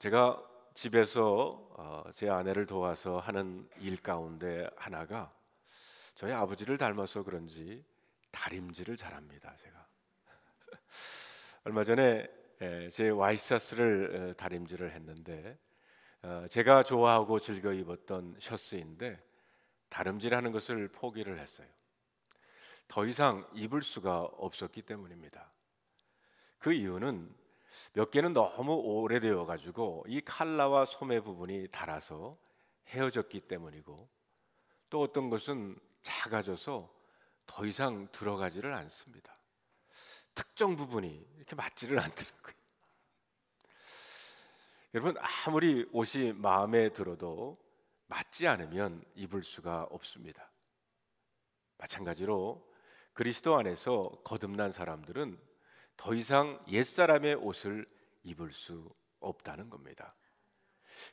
제가 집에서 제 아내를 도와서 하는 일 가운데 하나가 저희 아버지를 닮아서 그런지 다림질을 잘합니다. 제가 얼마 전에 제 와이셔츠를 다림질을 했는데 제가 좋아하고 즐겨 입었던 셔츠인데 다림질하는 것을 포기를 했어요. 더 이상 입을 수가 없었기 때문입니다. 그 이유는 몇 개는 너무 오래되어 가지고 이 칼라와 소매 부분이 닳아서 헤어졌기 때문이고, 또 어떤 것은 작아져서 더 이상 들어가지를 않습니다. 특정 부분이 이렇게 맞지를 않더라고요. 여러분, 아무리 옷이 마음에 들어도 맞지 않으면 입을 수가 없습니다. 마찬가지로 그리스도 안에서 거듭난 사람들은 더 이상 옛사람의 옷을 입을 수 없다는 겁니다.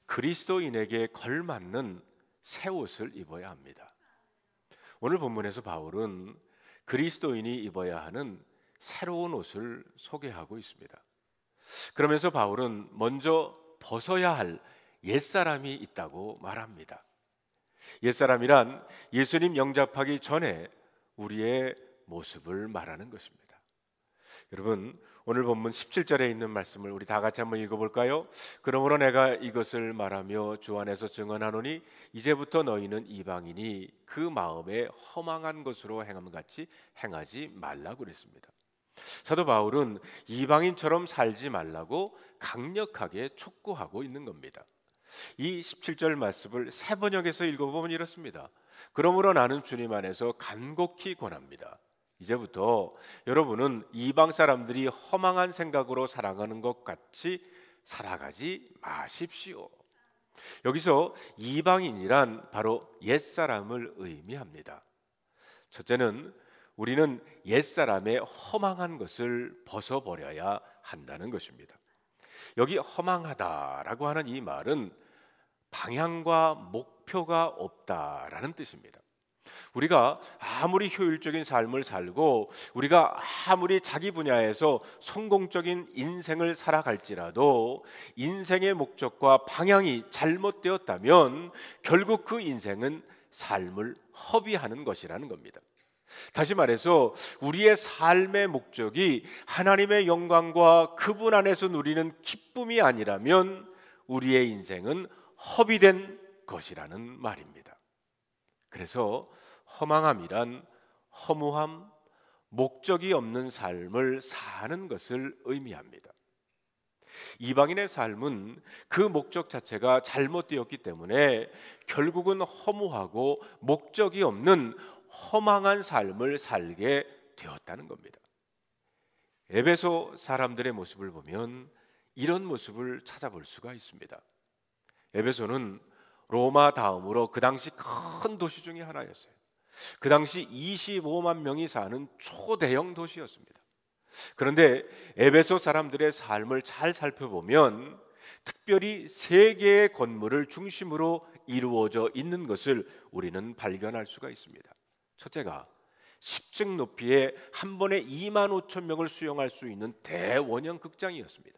그리스도인에게 걸맞는 새 옷을 입어야 합니다. 오늘 본문에서 바울은 그리스도인이 입어야 하는 새로운 옷을 소개하고 있습니다. 그러면서 바울은 먼저 벗어야 할 옛사람이 있다고 말합니다. 옛사람이란 예수님 영접하기 전에 우리의 모습을 말하는 것입니다. 여러분, 오늘 본문 17절에 있는 말씀을 우리 다 같이 한번 읽어볼까요? 그러므로 내가 이것을 말하며 주 안에서 증언하노니 이제부터 너희는 이방인이 그 마음에 허망한 것으로 행함같이 행하지 말라고 그랬습니다. 사도 바울은 이방인처럼 살지 말라고 강력하게 촉구하고 있는 겁니다. 이 17절 말씀을 새 번역에서 읽어보면 이렇습니다. 그러므로 나는 주님 안에서 간곡히 권합니다. 이제부터 여러분은 이방 사람들이 허망한 생각으로 살아가는 것 같이 살아가지 마십시오. 여기서 이방인이란 바로 옛사람을 의미합니다. 첫째는 우리는 옛사람의 허망한 것을 벗어버려야 한다는 것입니다. 여기 허망하다라고 하는 이 말은 방향과 목표가 없다라는 뜻입니다. 우리가 아무리 효율적인 삶을 살고 우리가 아무리 자기 분야에서 성공적인 인생을 살아갈지라도 인생의 목적과 방향이 잘못되었다면 결국 그 인생은 삶을 허비하는 것이라는 겁니다. 다시 말해서 우리의 삶의 목적이 하나님의 영광과 그분 안에서 누리는 기쁨이 아니라면 우리의 인생은 허비된 것이라는 말입니다. 그래서 허망함이란 허무함, 목적이 없는 삶을 사는 것을 의미합니다. 이방인의 삶은 그 목적 자체가 잘못되었기 때문에 결국은 허무하고 목적이 없는 허망한 삶을 살게 되었다는 겁니다. 에베소 사람들의 모습을 보면 이런 모습을 찾아볼 수가 있습니다. 에베소는 로마 다음으로 그 당시 큰 도시 중에 하나였어요. 그 당시 25만 명이 사는 초대형 도시였습니다. 그런데 에베소 사람들의 삶을 잘 살펴보면 특별히 세 개의 건물을 중심으로 이루어져 있는 것을 우리는 발견할 수가 있습니다. 첫째가 10층 높이의 한 번에 2만 5천 명을 수용할 수 있는 대원형 극장이었습니다.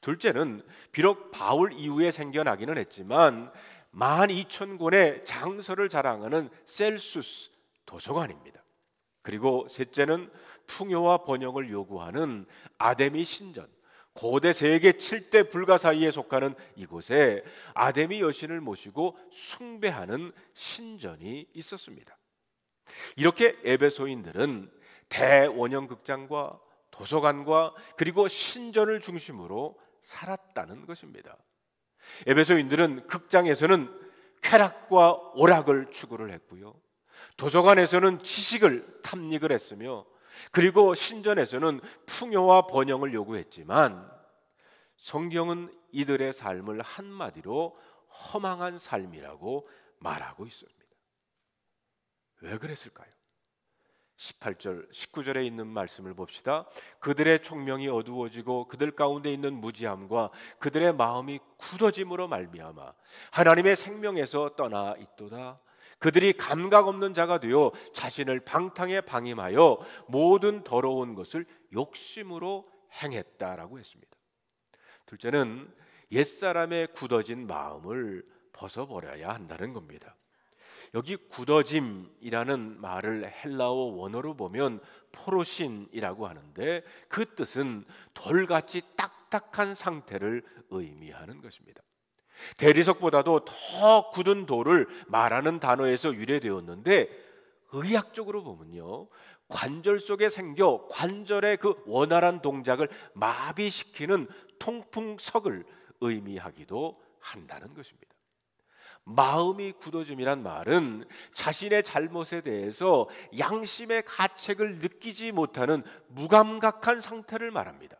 둘째는 비록 바울 이후에 생겨나기는 했지만 12,000권의 장서를 자랑하는 셀수스 도서관입니다. 그리고 셋째는 풍요와 번영을 요구하는 아데미 신전, 고대 세계 7대 불가 사이에 속하는 이곳에 아데미 여신을 모시고 숭배하는 신전이 있었습니다. 이렇게 에베소인들은 대원형 극장과 도서관과 그리고 신전을 중심으로 살았다는 것입니다. 에베소인들은 극장에서는 쾌락과 오락을 추구를 했고요, 도서관에서는 지식을 탐닉을 했으며, 그리고 신전에서는 풍요와 번영을 요구했지만 성경은 이들의 삶을 한마디로 허망한 삶이라고 말하고 있습니다. 왜 그랬을까요? 18절, 19절에 있는 말씀을 봅시다. 그들의 총명이 어두워지고 그들 가운데 있는 무지함과 그들의 마음이 굳어짐으로 말미암아 하나님의 생명에서 떠나 있도다. 그들이 감각 없는 자가 되어 자신을 방탕에 방임하여 모든 더러운 것을 욕심으로 행했다라고 했습니다. 둘째는 옛사람의 굳어진 마음을 벗어버려야 한다는 겁니다. 여기 굳어짐이라는 말을 헬라어 원어로 보면 포로신이라고 하는데, 그 뜻은 돌같이 딱딱한 상태를 의미하는 것입니다. 대리석보다도 더 굳은 돌을 말하는 단어에서 유래되었는데, 의학적으로 보면요, 관절 속에 생겨 관절의 그 원활한 동작을 마비시키는 통풍석을 의미하기도 한다는 것입니다. 마음이 굳어짐이란 말은 자신의 잘못에 대해서 양심의 가책을 느끼지 못하는 무감각한 상태를 말합니다.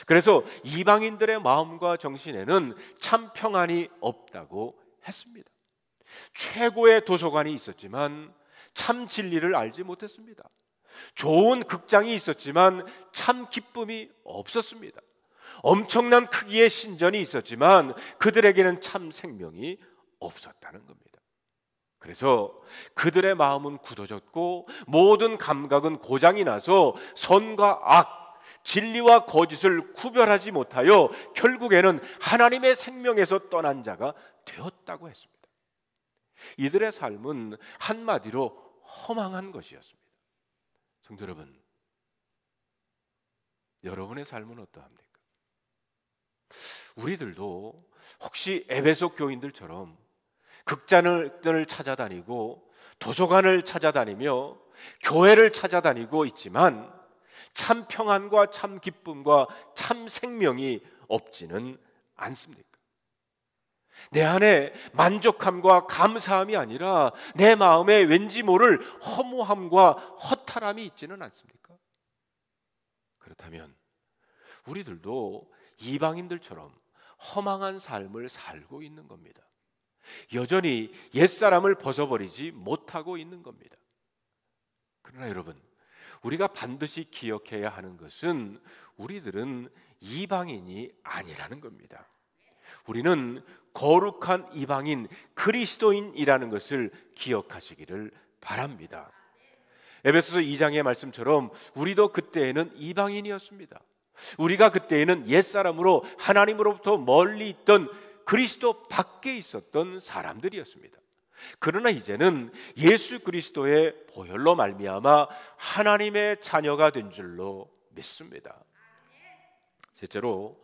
그래서 이방인들의 마음과 정신에는 참 평안이 없다고 했습니다. 최고의 도서관이 있었지만 참 진리를 알지 못했습니다. 좋은 극장이 있었지만 참 기쁨이 없었습니다. 엄청난 크기의 신전이 있었지만 그들에게는 참 생명이 없었다는 겁니다. 그래서 그들의 마음은 굳어졌고 모든 감각은 고장이 나서 선과 악, 진리와 거짓을 구별하지 못하여 결국에는 하나님의 생명에서 떠난 자가 되었다고 했습니다. 이들의 삶은 한마디로 허망한 것이었습니다. 성도 여러분, 여러분의 삶은 어떠합니까? 우리들도 혹시 에베소 교인들처럼 극장을 찾아다니고 도서관을 찾아다니며 교회를 찾아다니고 있지만 참 평안과 참 기쁨과 참 생명이 없지는 않습니까? 내 안에 만족함과 감사함이 아니라 내 마음에 왠지 모를 허무함과 허탈함이 있지는 않습니까? 그렇다면 우리들도 이방인들처럼 허망한 삶을 살고 있는 겁니다. 여전히 옛사람을 벗어버리지 못하고 있는 겁니다. 그러나 여러분, 우리가 반드시 기억해야 하는 것은 우리들은 이방인이 아니라는 겁니다. 우리는 거룩한 이방인, 그리스도인이라는 것을 기억하시기를 바랍니다. 에베소서 2장의 말씀처럼 우리도 그때에는 이방인이었습니다. 우리가 그때에는 옛사람으로 하나님으로부터 멀리 있던 그리스도 밖에 있었던 사람들이었습니다. 그러나 이제는 예수 그리스도의 보혈로 말미암아 하나님의 자녀가 된 줄로 믿습니다. 셋째로,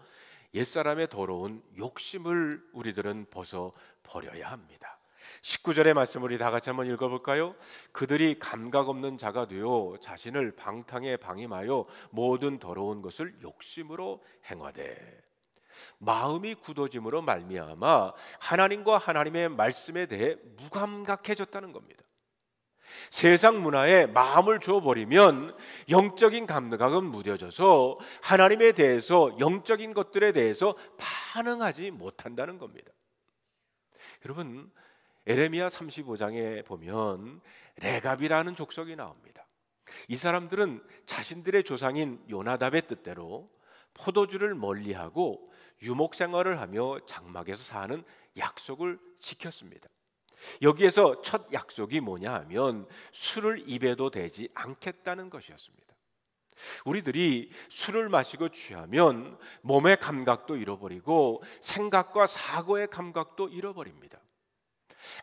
옛사람의 더러운 욕심을 우리들은 벗어버려야 합니다. 19절의 말씀을 우리 다 같이 한번 읽어볼까요? 그들이 감각 없는 자가 되어 자신을 방탕에 방임하여 모든 더러운 것을 욕심으로 행하되, 마음이 굳어짐으로 말미암아 하나님과 하나님의 말씀에 대해 무감각해졌다는 겁니다. 세상 문화에 마음을 줘버리면 영적인 감각은 무뎌져서 하나님에 대해서, 영적인 것들에 대해서 반응하지 못한다는 겁니다. 여러분, 에레미야 35장에 보면 레갑이라는 족속이 나옵니다. 이 사람들은 자신들의 조상인 요나답의 뜻대로 포도주를 멀리하고 유목생활을 하며 장막에서 사는 약속을 지켰습니다. 여기에서 첫 약속이 뭐냐 하면 술을 입에도 대지 않겠다는 것이었습니다. 우리들이 술을 마시고 취하면 몸의 감각도 잃어버리고 생각과 사고의 감각도 잃어버립니다.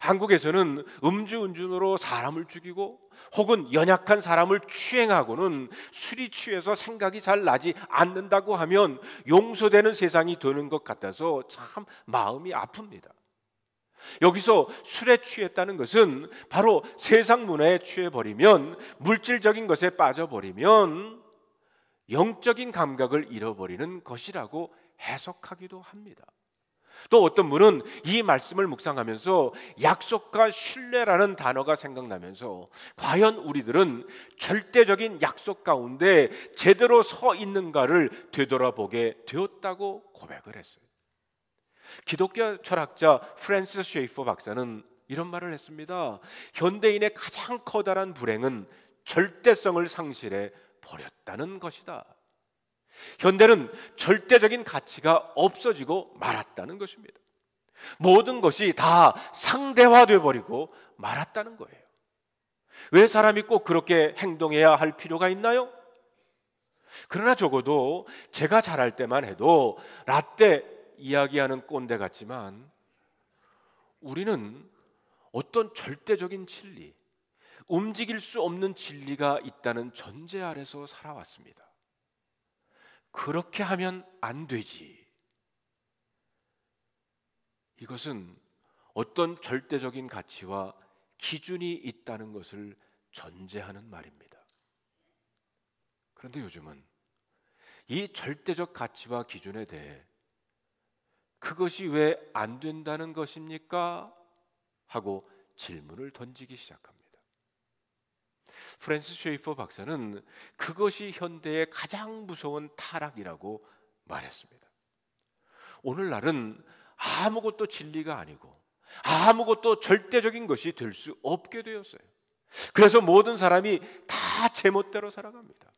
한국에서는 음주운전으로 사람을 죽이고 혹은 연약한 사람을 추행하고는 술이 취해서 생각이 잘 나지 않는다고 하면 용서되는 세상이 되는 것 같아서 참 마음이 아픕니다. 여기서 술에 취했다는 것은 바로 세상 문화에 취해버리면, 물질적인 것에 빠져버리면 영적인 감각을 잃어버리는 것이라고 해석하기도 합니다. 또 어떤 분은 이 말씀을 묵상하면서 약속과 신뢰라는 단어가 생각나면서 과연 우리들은 절대적인 약속 가운데 제대로 서 있는가를 되돌아보게 되었다고 고백을 했어요. 기독교 철학자 프랜시스 쉐이퍼 박사는 이런 말을 했습니다. 현대인의 가장 커다란 불행은 절대성을 상실해 버렸다는 것이다. 현대는 절대적인 가치가 없어지고 말았다는 것입니다. 모든 것이 다 상대화돼 버리고 말았다는 거예요. 왜 사람이 꼭 그렇게 행동해야 할 필요가 있나요? 그러나 적어도 제가 자랄 때만 해도 라떼 이야기하는 꼰대 같지만 우리는 어떤 절대적인 진리, 움직일 수 없는 진리가 있다는 전제 아래서 살아왔습니다. 그렇게 하면 안 되지. 이것은 어떤 절대적인 가치와 기준이 있다는 것을 전제하는 말입니다. 그런데 요즘은 이 절대적 가치와 기준에 대해 그것이 왜 안 된다는 것입니까? 하고 질문을 던지기 시작합니다. 프랜시스 쉐이퍼 박사는 그것이 현대의 가장 무서운 타락이라고 말했습니다. 오늘날은 아무것도 진리가 아니고 아무것도 절대적인 것이 될 수 없게 되었어요. 그래서 모든 사람이 다 제멋대로 살아갑니다.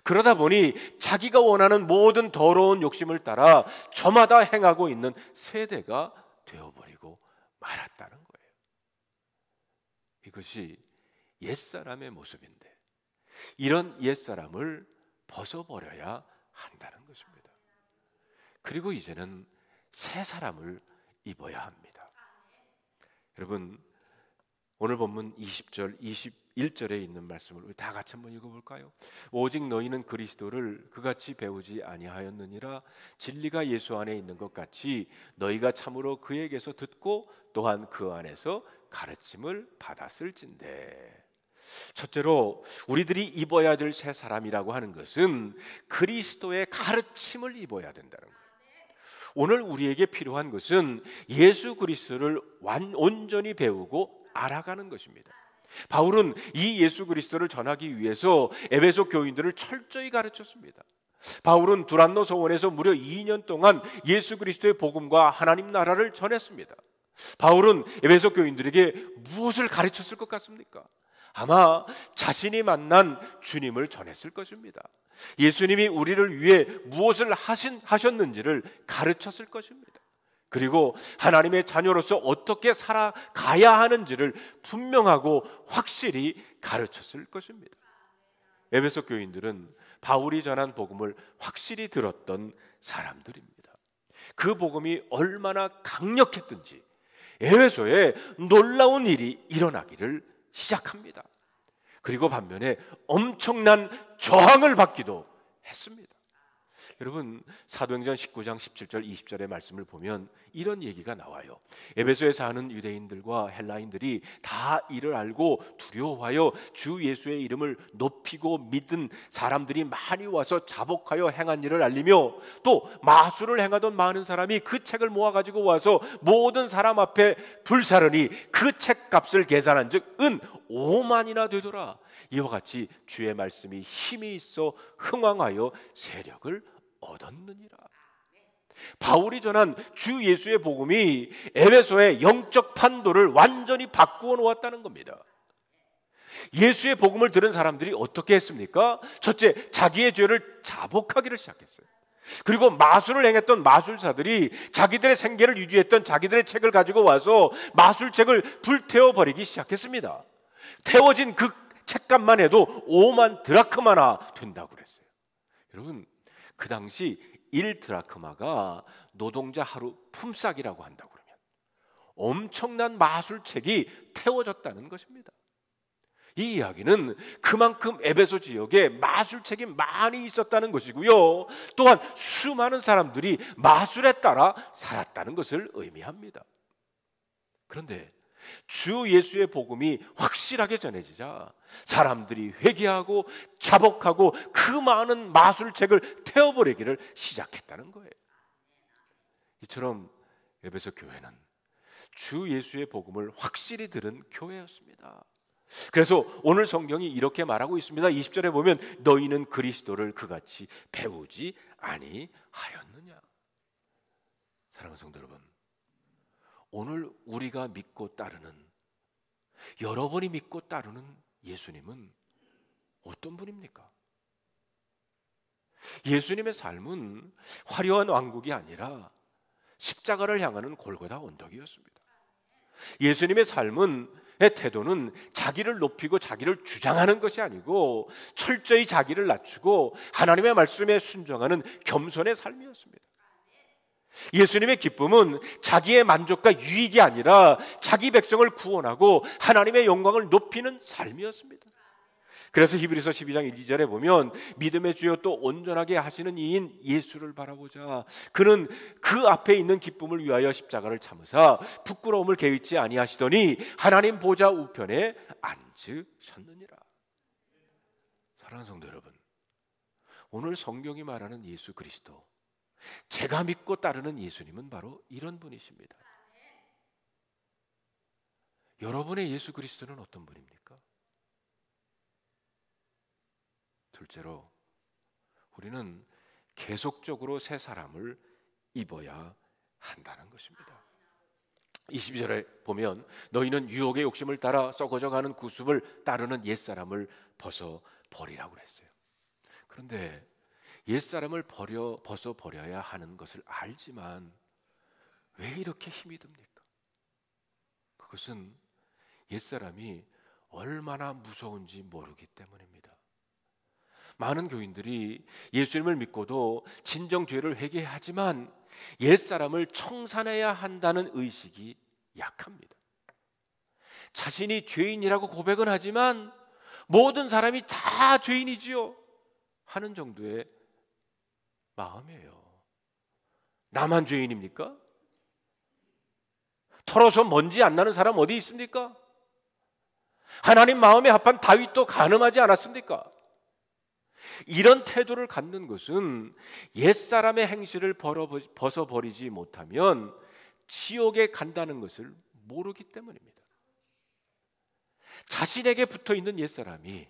그러다 보니 자기가 원하는 모든 더러운 욕심을 따라 저마다 행하고 있는 세대가 되어버리고 말았다는 거예요. 이것이 옛사람의 모습인데 이런 옛사람을 벗어버려야 한다는 것입니다. 그리고 이제는 새 사람을 입어야 합니다. 여러분, 오늘 본문 20절, 21절에 있는 말씀을 우리 다 같이 한번 읽어볼까요? 오직 너희는 그리스도를 그같이 배우지 아니하였느니라. 진리가 예수 안에 있는 것 같이 너희가 참으로 그에게서 듣고 또한 그 안에서 가르침을 받았을진대. 첫째로 우리들이 입어야 될 새 사람이라고 하는 것은 그리스도의 가르침을 입어야 된다는 거예요. 오늘 우리에게 필요한 것은 예수 그리스도를 온전히 배우고 알아가는 것입니다. 바울은 이 예수 그리스도를 전하기 위해서 에베소 교인들을 철저히 가르쳤습니다. 바울은 두란노 서원에서 무려 2년 동안 예수 그리스도의 복음과 하나님 나라를 전했습니다. 바울은 에베소 교인들에게 무엇을 가르쳤을 것 같습니까? 아마 자신이 만난 주님을 전했을 것입니다. 예수님이 우리를 위해 무엇을 하셨는지를 가르쳤을 것입니다. 그리고 하나님의 자녀로서 어떻게 살아가야 하는지를 분명하고 확실히 가르쳤을 것입니다. 에베소 교인들은 바울이 전한 복음을 확실히 들었던 사람들입니다. 그 복음이 얼마나 강력했든지 에베소에 놀라운 일이 일어나기를 시작합니다. 그리고 반면에 엄청난 저항을 받기도 했습니다. 여러분, 사도행전 19장 17절 20절의 말씀을 보면 이런 얘기가 나와요. 에베소에 사는 유대인들과 헬라인들이 다 이를 알고 두려워하여 주 예수의 이름을 높이고 믿은 사람들이 많이 와서 자복하여 행한 일을 알리며 또 마술을 행하던 많은 사람이 그 책을 모아가지고 와서 모든 사람 앞에 불사르니 그 책값을 계산한 즉 은 5만이나 되더라. 이와 같이 주의 말씀이 힘이 있어 흥왕하여 세력을 얻었느니라. 바울이 전한 주 예수의 복음이 에베소의 영적 판도를 완전히 바꾸어 놓았다는 겁니다. 예수의 복음을 들은 사람들이 어떻게 했습니까? 첫째, 자기의 죄를 자복하기를 시작했어요. 그리고 마술을 행했던 마술사들이 자기들의 생계를 유지했던 자기들의 책을 가지고 와서 마술책을 불태워버리기 시작했습니다. 태워진 그 책값만 해도 5만 드라크마나 된다고 그랬어요. 여러분, 그 당시 1드라크마가 노동자 하루 품삯이라고 한다고 그러면 엄청난 마술책이 태워졌다는 것입니다. 이 이야기는 그만큼 에베소 지역에 마술책이 많이 있었다는 것이고요, 또한 수많은 사람들이 마술에 따라 살았다는 것을 의미합니다. 그런데 주 예수의 복음이 확실하게 전해지자 사람들이 회개하고 자복하고 그 많은 마술책을 태워버리기를 시작했다는 거예요. 이처럼 에베소 교회는 주 예수의 복음을 확실히 들은 교회였습니다. 그래서 오늘 성경이 이렇게 말하고 있습니다. 20절에 보면 너희는 그리스도를 그같이 배우지 아니하였느냐. 사랑하는 성도 여러분, 오늘 우리가 믿고 따르는, 여러분이 믿고 따르는 예수님은 어떤 분입니까? 예수님의 삶은 화려한 왕국이 아니라 십자가를 향하는 골고다 언덕이었습니다. 예수님의 삶은 태도는 자기를 높이고 자기를 주장하는 것이 아니고 철저히 자기를 낮추고 하나님의 말씀에 순종하는 겸손의 삶이었습니다. 예수님의 기쁨은 자기의 만족과 유익이 아니라 자기 백성을 구원하고 하나님의 영광을 높이는 삶이었습니다. 그래서 히브리서 12장 1~2절에 보면 믿음의 주요 또 온전하게 하시는 이인 예수를 바라보자. 그는 그 앞에 있는 기쁨을 위하여 십자가를 참으사 부끄러움을 개의치 아니하시더니 하나님 보좌 우편에 앉으셨느니라. 사랑하는 성도 여러분, 오늘 성경이 말하는 예수 그리스도, 제가 믿고 따르는 예수님은 바로 이런 분이십니다. 여러분의 예수 그리스도는 어떤 분입니까? 둘째로, 우리는 계속적으로 새 사람을 입어야 한다는 것입니다. 22절에 보면 너희는 유혹의 욕심을 따라 썩어져가는 구습을 따르는 옛사람을 벗어버리라고 그랬어요. 그런데 옛사람을 벗어버려야 하는 것을 알지만 왜 이렇게 힘이 듭니까? 그것은 옛사람이 얼마나 무서운지 모르기 때문입니다. 많은 교인들이 예수님을 믿고도 진정 죄를 회개하지만 옛사람을 청산해야 한다는 의식이 약합니다. 자신이 죄인이라고 고백은 하지만 모든 사람이 다 죄인이지요 하는 정도의 마음이에요. 나만 죄인입니까? 털어서 먼지 안 나는 사람 어디 있습니까? 하나님 마음에 합한 다윗도 간음하지 않았습니까? 이런 태도를 갖는 것은 옛사람의 행실을 벗어버리지 못하면 지옥에 간다는 것을 모르기 때문입니다. 자신에게 붙어있는 옛사람이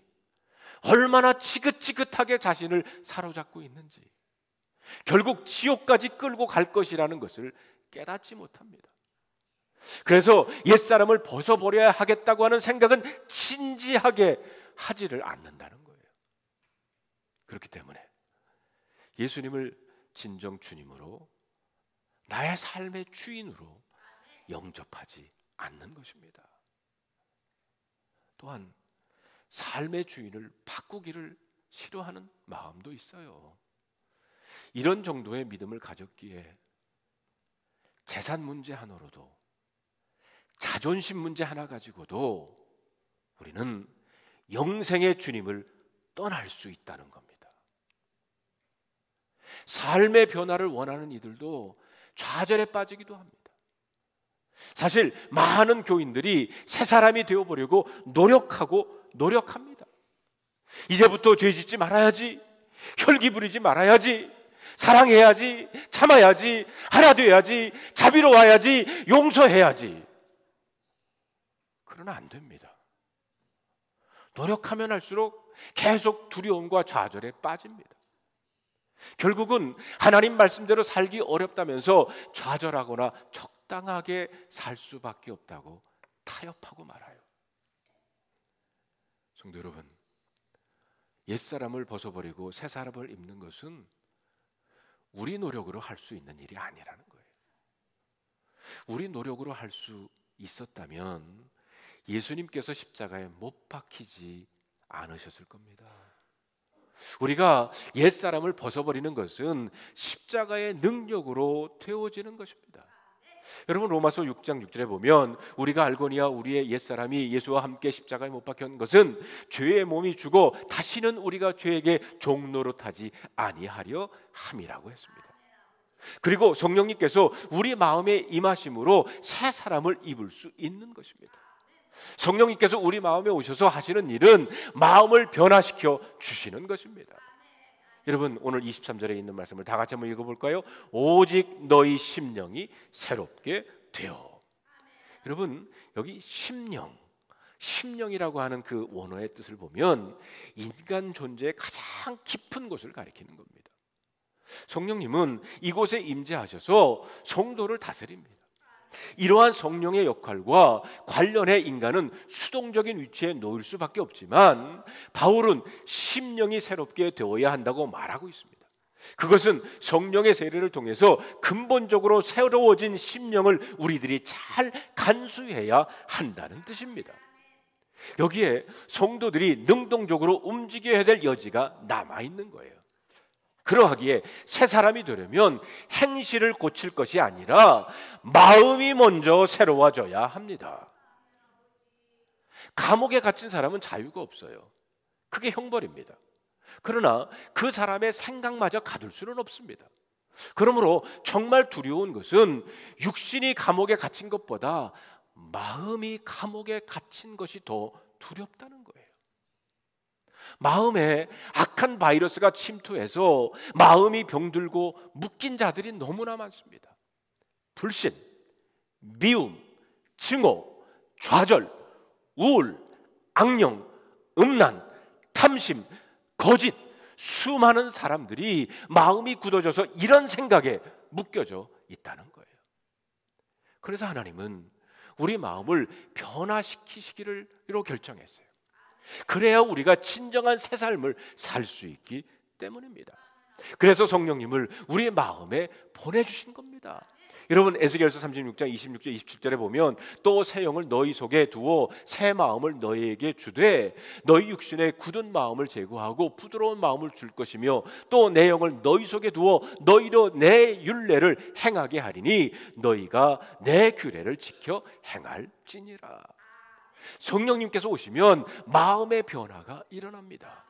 얼마나 지긋지긋하게 자신을 사로잡고 있는지, 결국 지옥까지 끌고 갈 것이라는 것을 깨닫지 못합니다. 그래서 옛사람을 벗어버려야 하겠다고 하는 생각은 진지하게 하지를 않는다는 거예요. 그렇기 때문에 예수님을 진정 주님으로, 나의 삶의 주인으로 영접하지 않는 것입니다. 또한 삶의 주인을 바꾸기를 싫어하는 마음도 있어요. 이런 정도의 믿음을 가졌기에 재산 문제 하나로도, 자존심 문제 하나 가지고도 우리는 영생의 주님을 떠날 수 있다는 겁니다. 삶의 변화를 원하는 이들도 좌절에 빠지기도 합니다. 사실 많은 교인들이 새 사람이 되어보려고 노력합니다. 이제부터 죄 짓지 말아야지, 혈기 부리지 말아야지, 사랑해야지, 참아야지, 하나 돼야지, 자비로워야지, 용서해야지. 그러나 안 됩니다. 노력하면 할수록 계속 두려움과 좌절에 빠집니다. 결국은 하나님 말씀대로 살기 어렵다면서 좌절하거나 적당하게 살 수밖에 없다고 타협하고 말아요. 성도 여러분, 옛사람을 벗어버리고 새 사람을 입는 것은 우리 노력으로 할 수 있는 일이 아니라는 거예요. 우리 노력으로 할 수 있었다면 예수님께서 십자가에 못 박히지 않으셨을 겁니다. 우리가 옛사람을 벗어버리는 것은 십자가의 능력으로 되어지는 것입니다. 여러분, 로마서 6장 6절에 보면 우리가 알거니와 우리의 옛사람이 예수와 함께 십자가에 못 박힌 것은 죄의 몸이 죽어 다시는 우리가 죄에게 종노릇하지 아니하려 함이라고 했습니다. 그리고 성령님께서 우리 마음에 임하심으로 새 사람을 입을 수 있는 것입니다. 성령님께서 우리 마음에 오셔서 하시는 일은 마음을 변화시켜 주시는 것입니다. 여러분, 오늘 23절에 있는 말씀을 다 같이 한번 읽어볼까요? 오직 너희 심령이 새롭게 되어. 여러분, 여기 심령이라고 하는 그 원어의 뜻을 보면 인간 존재의 가장 깊은 곳을 가리키는 겁니다. 성령님은 이곳에 임재하셔서 성도를 다스립니다. 이러한 성령의 역할과 관련해 인간은 수동적인 위치에 놓일 수밖에 없지만 바울은 심령이 새롭게 되어야 한다고 말하고 있습니다. 그것은 성령의 세례를 통해서 근본적으로 새로워진 심령을 우리들이 잘 간수해야 한다는 뜻입니다. 여기에 성도들이 능동적으로 움직여야 될 여지가 남아있는 거예요. 그러하기에 새 사람이 되려면 행실을 고칠 것이 아니라 마음이 먼저 새로워져야 합니다. 감옥에 갇힌 사람은 자유가 없어요. 그게 형벌입니다. 그러나 그 사람의 생각마저 가둘 수는 없습니다. 그러므로 정말 두려운 것은 육신이 감옥에 갇힌 것보다 마음이 감옥에 갇힌 것이 더 두렵다는 거예요. 마음에 악한 바이러스가 침투해서 마음이 병들고 묶인 자들이 너무나 많습니다. 불신, 미움, 증오, 좌절, 우울, 악령, 음란, 탐심, 거짓, 수많은 사람들이 마음이 굳어져서 이런 생각에 묶여져 있다는 거예요. 그래서 하나님은 우리 마음을 변화시키시기로 결정했어요. 그래야 우리가 진정한 새 삶을 살 수 있기 때문입니다. 그래서 성령님을 우리의 마음에 보내주신 겁니다. 여러분 에스겔서 36장 26절 27절에 보면 또 새 영을 너희 속에 두어 새 마음을 너희에게 주되 너희 육신의 굳은 마음을 제거하고 부드러운 마음을 줄 것이며 또 내 영을 너희 속에 두어 너희로 내 율례를 행하게 하리니 너희가 내 규례를 지켜 행할지니라. 성령님께서 오시면 마음의 변화가 일어납니다.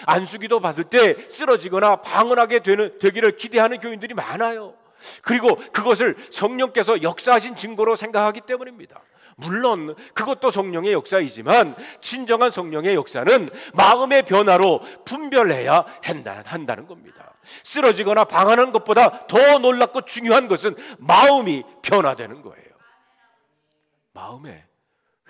안수기도 받을 때 쓰러지거나 방언하게 되기를 기대하는 교인들이 많아요. 그리고 그것을 성령께서 역사하신 증거로 생각하기 때문입니다. 물론 그것도 성령의 역사이지만 진정한 성령의 역사는 마음의 변화로 분별해야 한다는 겁니다. 쓰러지거나 방황하는 것보다 더 놀랍고 중요한 것은 마음이 변화되는 거예요. 마음에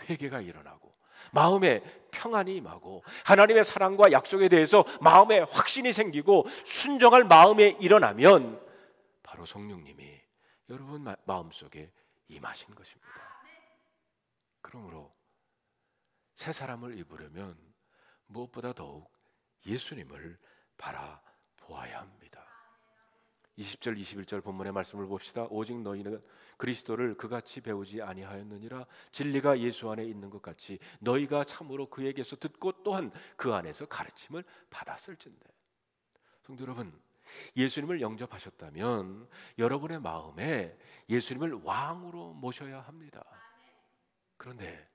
회개가 일어나고 마음에 평안이 임하고 하나님의 사랑과 약속에 대해서 마음에 확신이 생기고 순종할 마음에 일어나면 바로 성령님이 여러분 마음속에 임하신 것입니다. 그러므로 새 사람을 입으려면 무엇보다 더욱 예수님을 바라보아야 합니다. 20절 21절 본문의 말씀을 봅시다. 오직 너희는 그리스도를 그같이 배우지 아니하였느니라. 진리가 예수 안에 있는 것 같이 너희가 참으로 그에게서 듣고 또한 그 안에서 가르침을 받았을진대. 성도 여러분, 예수님을 영접하셨다면 여러분의 마음에 예수님을 왕으로 모셔야 합니다. 그런데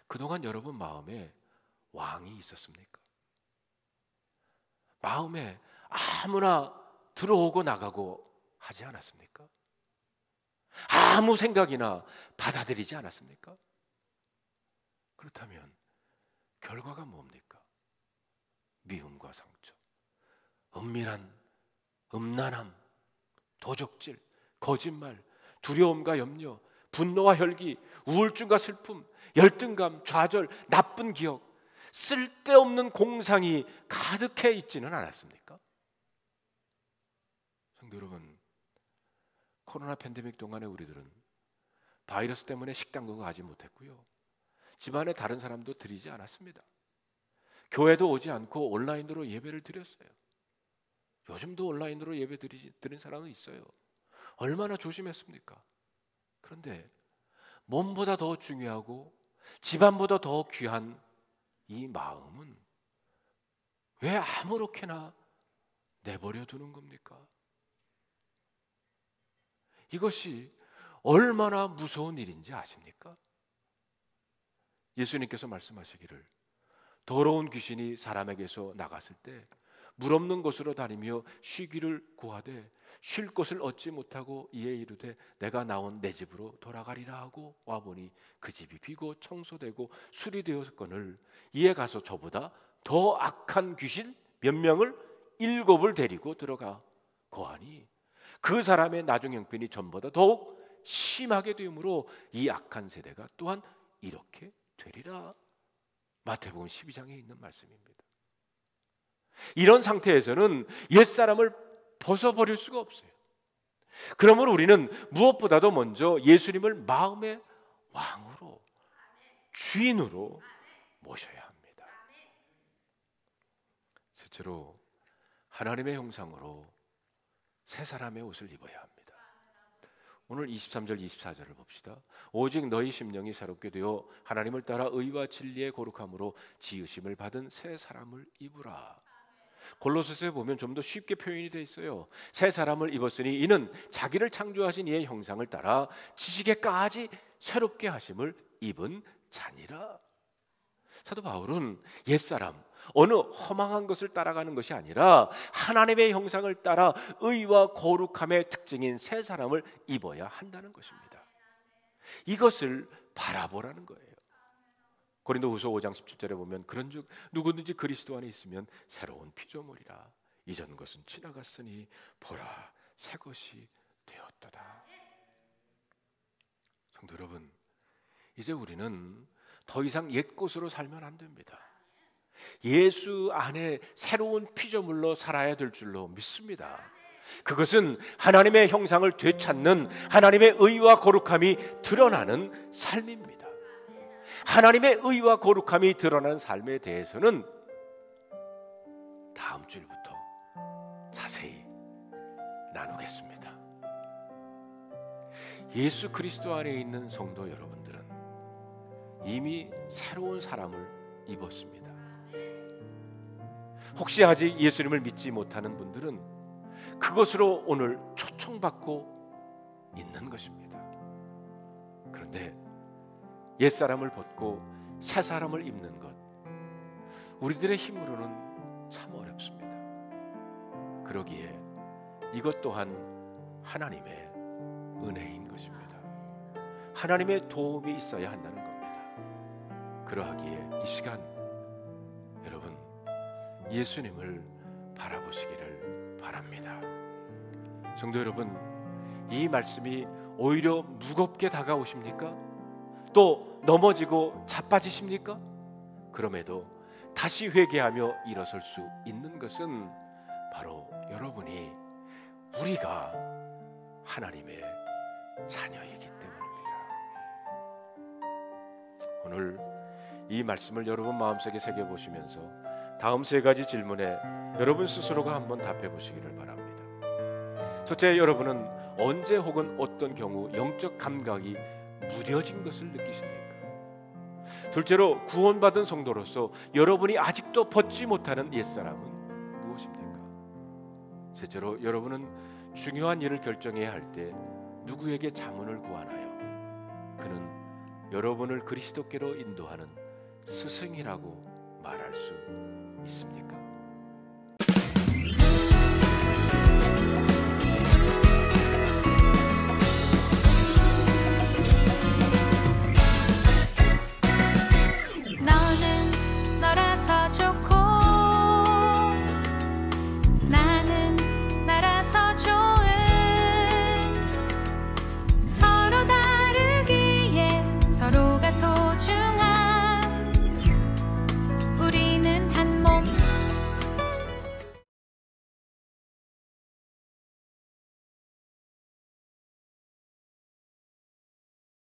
그동안 여러분 마음에 왕이 있었습니까? 마음에 아무나 들어오고 나가고 하지 않았습니까? 아무 생각이나 받아들이지 않았습니까? 그렇다면 결과가 뭡니까? 미움과 상처, 은밀한 음란함, 도적질, 거짓말, 두려움과 염려, 분노와 혈기, 우울증과 슬픔, 열등감, 좌절, 나쁜 기억, 쓸데없는 공상이 가득해 있지는 않았습니까? 성도 여러분, 코로나 팬데믹 동안에 우리들은 바이러스 때문에 식당도 가지 못했고요, 집안에 다른 사람도 드리지 않았습니다. 교회도 오지 않고 온라인으로 예배를 드렸어요. 요즘도 온라인으로 예배 드린 사람은 있어요. 얼마나 조심했습니까? 그런데 몸보다 더 중요하고 집안보다 더 귀한 이 마음은 왜 아무렇게나 내버려 두는 겁니까? 이것이 얼마나 무서운 일인지 아십니까? 예수님께서 말씀하시기를 더러운 귀신이 사람에게서 나갔을 때 물 없는 곳으로 다니며 쉬기를 구하되 쉴 곳을 얻지 못하고 이에 이르되 내가 나온 내 집으로 돌아가리라 하고 와보니 그 집이 비고 청소되고 수리되었거늘 이에 가서 저보다 더 악한 귀신 몇 명을 7을 데리고 들어가 거하니 그 사람의 나중 형편이 전보다 더욱 심하게 되므로 이 악한 세대가 또한 이렇게 되리라. 마태복음 12장에 있는 말씀입니다. 이런 상태에서는 옛사람을 벗어버릴 수가 없어요. 그러므로 우리는 무엇보다도 먼저 예수님을 마음의 왕으로, 주인으로 모셔야 합니다. 셋째로 하나님의 형상으로 새 사람의 옷을 입어야 합니다. 오늘 23절 24절을 봅시다. 오직 너희 심령이 새롭게 되어 하나님을 따라 의와 진리의 거룩함으로 지으심을 받은 새 사람을 입으라. 골로새서에 보면 좀 더 쉽게 표현이 되어 있어요. 새 사람을 입었으니 이는 자기를 창조하신 이의 형상을 따라 지식에까지 새롭게 하심을 입은 자니라. 사도 바울은 옛사람, 어느 허망한 것을 따라가는 것이 아니라 하나님의 형상을 따라 의와 거룩함의 특징인 새 사람을 입어야 한다는 것입니다. 이것을 바라보라는 거예요. 고린도후서 5장 17절에 보면 그런즉 누구든지 그리스도 안에 있으면 새로운 피조물이라. 이전 것은 지나갔으니 보라 새 것이 되었도다. 성도 여러분, 이제 우리는 더 이상 옛 것으로 살면 안 됩니다. 예수 안에 새로운 피조물로 살아야 될 줄로 믿습니다. 그것은 하나님의 형상을 되찾는 하나님의 의와 거룩함이 드러나는 삶입니다. 하나님의 의와 거룩함이 드러나는 삶에 대해서는 다음 주일부터 자세히 나누겠습니다. 예수 그리스도 안에 있는 성도 여러분들은 이미 새로운 사람을 입었습니다. 혹시 아직 예수님을 믿지 못하는 분들은 그것으로 오늘 초청받고 있는 것입니다. 그런데 옛사람을 벗고 새사람을 입는 것, 우리들의 힘으로는 참 어렵습니다. 그러기에 이것 또한 하나님의 은혜인 것입니다. 하나님의 도움이 있어야 한다는 겁니다. 그러하기에 이 시간 여러분 예수님을 바라보시기를 바랍니다. 성도 여러분, 이 말씀이 오히려 무겁게 다가오십니까? 또 넘어지고 자빠지십니까? 그럼에도 다시 회개하며 일어설 수 있는 것은 바로 여러분이, 우리가 하나님의 자녀이기 때문입니다. 오늘 이 말씀을 여러분 마음속에 새겨보시면서 다음 세 가지 질문에 여러분 스스로가 한번 답해 보시기를 바랍니다. 첫째, 여러분은 언제 혹은 어떤 경우 영적 감각이 무뎌진 것을 느끼십니까? 둘째로, 구원받은 성도로서 여러분이 아직도 벗지 못하는 옛사람은 무엇입니까? 셋째로, 여러분은 중요한 일을 결정해야 할 때 누구에게 자문을 구하나요? 그는 여러분을 그리스도께로 인도하는 스승이라고 말할 수 있습니까?